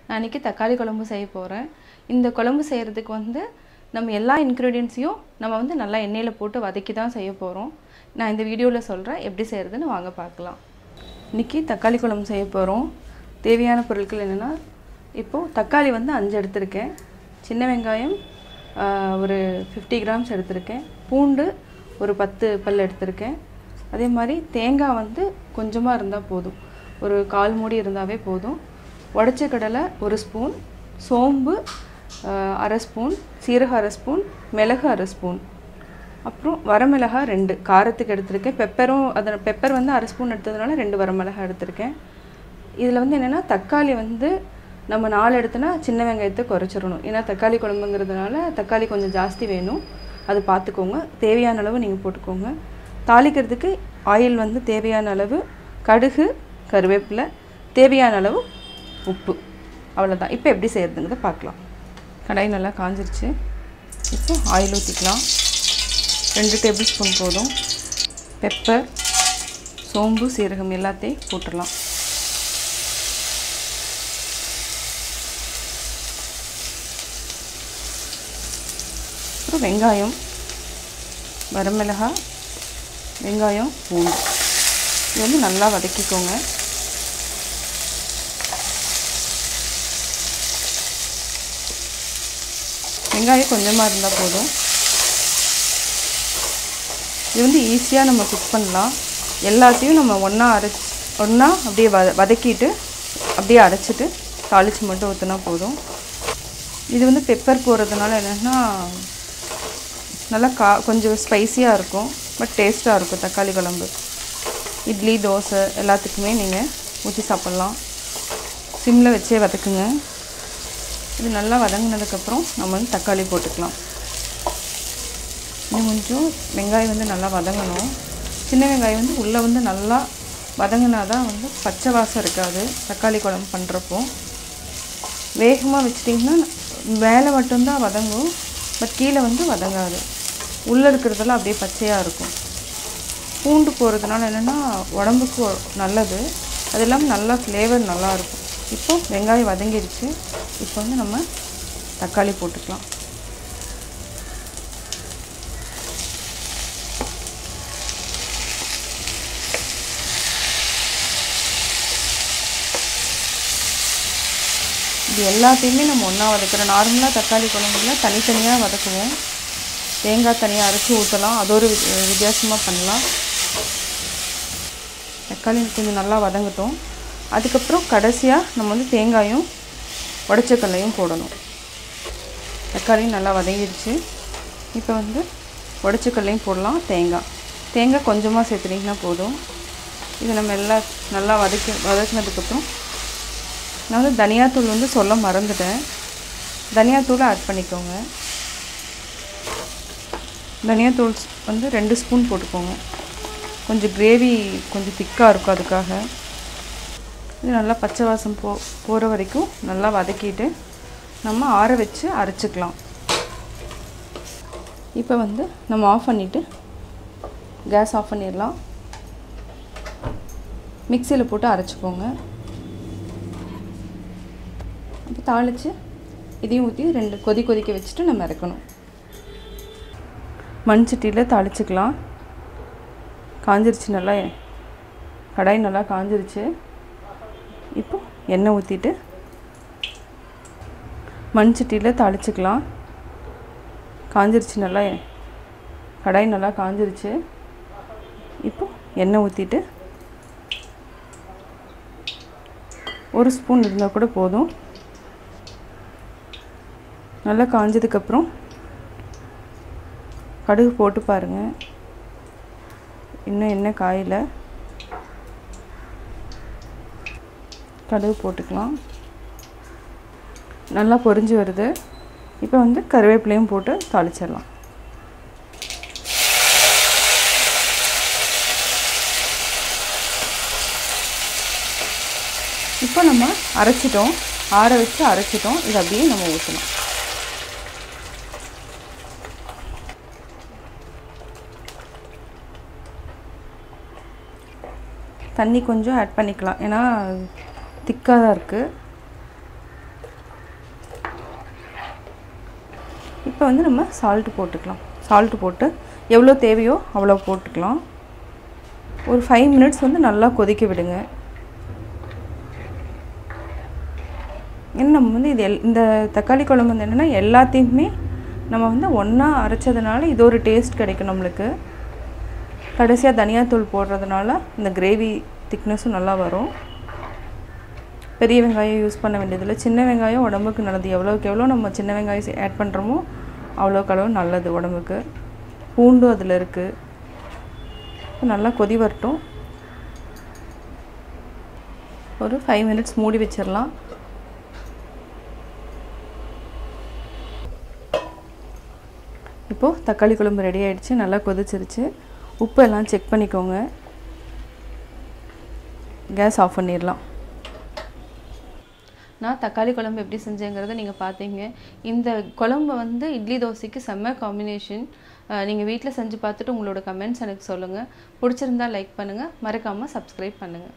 நான் இன்னைக்கு தக்காளி குழம்பு செய்ய போறேன். இந்த குழம்பு செய்யிறதுக்கு வந்து நம்ம எல்லா இன்கிரிடியன்ட்ஸையும் நம்ம வந்து நல்லா எண்ணெயில போட்டு வதக்கி தான் செய்ய போறோம். நான் இந்த வீடியோல சொல்றேன் எப்படி செய்யிறதுன்னு வாங்க பார்க்கலாம். இன்னைக்கு தக்காளி குழம்பு செய்ய போறோம். தேவையான பொருட்கள் என்னன்னா இப்போ தக்காளி வந்து 5 எடுத்துர்க்கேன். சின்ன வெங்காயம் ஒரு 50 grams எடுத்துர்க்கேன். பூண்டு ஒரு 10 பல் எடுத்துர்க்கேன். அதே மாதிரி தேங்காய் வந்து கொஞ்சமா இருந்தா போதும். ஒரு 1/4 மூடி இருந்தாவே போதும். உடைச்ச கடலை 1 ஸ்பூன், சோம்பு 1/2 ஸ்பூன், சீரகம் 1/2 ஸ்பூன், மிளகு 1/2 ஸ்பூன். அப்புறம் வரமிளகாய் 2 காரத்துக்கு எடுத்துர்க்கேன். பெப்பர் வந்து 1/2 ஸ்பூன் எடுத்ததனால 2 வரமிளகாய் எடுத்துர்க்கேன். இதுல வந்து என்னன்னா தக்காளி வந்து நம்ம 4 எடுத்தனா சின்ன வெங்காயத்தை குறைச்சிரணும். ஏன்னா தக்காளி குழம்புங்கிறதுனால தக்காளி கொஞ்சம் ஜாஸ்தி வேணும். அது பார்த்துக்கோங்க. தேவையான அளவு நீங்க போட்டுக்கோங்க. தாளிக்கிறதுக்கு ஆயில் வந்து தேவையான அளவு, கடுகு, கறிவேப்பிலை, தேவையான அளவு உப்பு. அவ்வளவுதான். இப்போ எப்படி செய்யறதுங்கறத பார்க்கலாம். கடாய் நல்லா காஞ்சிருச்சு. இப்போ ஆயில் ஊத்திக்கலாம். 2 டேபிள் ஸ்பூன் போதும். பெப்பர், சோம்பு, சீரகம் எல்லாத்தையும் போட்டுறலாம். அப்புறம் வெங்காயம், வரமிளகாய், வெங்காயம், பூண்டு இது வந்து நல்லா வதக்கிக்கோங்க. வெங்காயம் கொஞ்சமாக இருந்தால் போதும். இது வந்து ஈஸியாக நம்ம குக் பண்ணலாம். எல்லாத்தையும் நம்ம ஒன்றா அப்படியே வதக்கிட்டு அப்படியே அரைச்சிட்டு தாளித்து மட்டும் ஊற்றினா போதும். இது வந்து பெப்பர் போடுறதுனால என்னென்னா நல்லா கொஞ்சம் ஸ்பைஸியாக இருக்கும். பட் டேஸ்ட்டாக இருக்கும் தக்காளி குழம்பு. இட்லி, தோசை எல்லாத்துக்குமே நீங்கள் ஊற்றி சாப்பிட்லாம். சிம்மில் வச்சே வதக்குங்க. இது நல்லா வதங்கினதுக்கப்புறம் நம்ம வந்து தக்காளி போட்டுக்கலாம். இன்னும் கொஞ்சம் வெங்காயம் வந்து நல்லா வதங்கணும். சின்ன வெங்காயம் வந்து உள்ளே வந்து நல்லா வதங்கினா தான் வந்து பச்சை வாசம் இருக்காது தக்காளி குழம்பு பண்ணுறப்போ. வேகமாக வச்சிட்டிங்கன்னா மேலே மட்டும்தான் வதங்கும். பட் கீழே வந்து வதங்காது. உள்ளே இருக்கிறதெல்லாம் அப்படியே பச்சையாக இருக்கும். பூண்டு போடுறதுனால என்னென்னா உடம்புக்கு நல்லது. அது இல்லாமல் நல்லா ஃப்ளேவர் நல்லாயிருக்கும். இப்போ வெங்காயம் வதங்கிடுச்சு. இப்போ வந்து நம்ம தக்காளி போட்டுக்கலாம். இது எல்லாத்தையுமே நம்ம ஒன்றா வதக்குறோம். நார்மலாக தக்காளி குழம்புல தனித்தனியாக வதக்குவோம். தேங்காய் தனியாக அரைச்சி ஊற்றலாம். அது ஒரு வித்தியாசமாக பண்ணலாம். தக்காளி கொஞ்சம் நல்லா வதங்கட்டும். அதுக்கப்புறம் கடைசியாக நம்ம வந்து தேங்காயும் உடைச்ச கடலையும் போடணும். தக்காளியும் நல்லா வதங்கிடுச்சு. இப்போ வந்து உடைச்ச கடலையும் போடலாம். தேங்காய் கொஞ்சமாக சேர்த்துட்டிங்கன்னா போதும். இது நம்ம எல்லாம் நல்லா வதக்கினதுக்கப்புறம் நான் வந்து தனியாத்தூள் வந்து சொல்ல மறந்துட்டேன். தனியாத்தூளை ஆட் பண்ணிக்கோங்க. தனியாத்தூள் வந்து 2 ஸ்பூன் போட்டுக்கோங்க. கொஞ்சம் கிரேவி கொஞ்சம் திக்காக இருக்கும். அதுக்காக இது நல்லா பச்சை வாசம் போகிற வரைக்கும் நல்லா வதக்கிட்டு நம்ம ஆற வச்சு அரைச்சிக்கலாம். இப்போ வந்து நம்ம ஆஃப் பண்ணிவிட்டு கேஸ் ஆஃப் பண்ணிடலாம். மிக்சியில் போட்டு அரைச்சிக்கோங்க. அப்போ தாளித்து இதையும் ஊற்றி 2 கொதிக்க வச்சுட்டு நம்ம இறக்கணும். மண் சட்டியில் தாளிச்சுக்கலாம். காஞ்சிருச்சு. நல்லா கடாய் நல்லா காஞ்சிருச்சு. இப்போ எண்ணெய் ஊற்றிட்டு மண் சட்டியில் தாளிச்சுக்கலாம். காஞ்சிருச்சு. நல்லா கடாய் நல்லா காஞ்சிருச்சு. இப்போ எண்ணெய் ஊற்றிட்டு 1 ஸ்பூன் இருந்தால் கூட போதும். நல்லா காஞ்சதுக்கப்புறம் கடுகு போட்டு பாருங்கள். இன்னும் எண்ணெய் காயில் கடுகு போட்டுக்கலாம். நல்லா பொரிஞ்சு வருது. இப்போ வந்து கறிவேப்பிலையும் போட்டு தாளிச்சிடலாம். இப்போ நம்ம அரைச்சிட்டோம். ஆற வச்சு அரைச்சிட்டோம். இது அப்படியே நம்ம ஊற்றலாம். தண்ணி கொஞ்சம் ஆட் பண்ணிக்கலாம். ஏன்னா திக்காக தான் இருக்குது. இப்போ வந்து நம்ம சால்ட் போட்டுக்கலாம். சால்ட் போட்டு எவ்வளோ தேவையோ அவ்வளோ போட்டுக்கலாம். ஒரு 5 மினிட்ஸ் வந்து நல்லா கொதிக்க விடுங்க. ஏன்னா நம்ம வந்து இந்த தக்காளி குழம்பு வந்து என்னென்னா எல்லாத்தையுமே நம்ம வந்து ஒன்றா அரைச்சதுனால இது ஒரு டேஸ்ட் கிடைக்கும் நம்மளுக்கு. கடைசியாக தனியாத்தூள் போடுறதுனால இந்த கிரேவி திக்னஸும் நல்லா வரும். பெரிய வெங்காயம் யூஸ் பண்ண வேண்டியதில்லை. சின்ன வெங்காயம் உடம்புக்கு நல்லது. எவ்வளோக்கு எவ்வளோ நம்ம சின்ன வெங்காயம் ஆட் பண்ணுறோமோ அவ்வளோக்கு அளவு நல்லது உடம்புக்கு. பூண்டும் அதில் இருக்குது. நல்லா கொதி வரட்டும். ஒரு 5 மினிட்ஸ் மூடி வச்சிடலாம். இப்போது தக்காளி குழம்பு ரெடி ஆகிடுச்சு. நல்லா கொதிச்சிருச்சு. உப்பு எல்லாம் செக் பண்ணிக்கோங்க. கேஸ் ஆஃப் பண்ணிடலாம். நான் தக்காளி குழம்பு எப்படி செஞ்சேங்கிறத நீங்கள் பார்த்தீங்க. இந்த குழம்பு வந்து இட்லி தோசைக்கு செம்ம காம்பினேஷன். நீங்கள் வீட்டில் செஞ்சு பார்த்துட்டு உங்களோட கமெண்ட்ஸ் எனக்கு சொல்லுங்கள். பிடிச்சிருந்தா லைக் பண்ணுங்கள். மறக்காமல் சப்ஸ்கிரைப் பண்ணுங்கள்.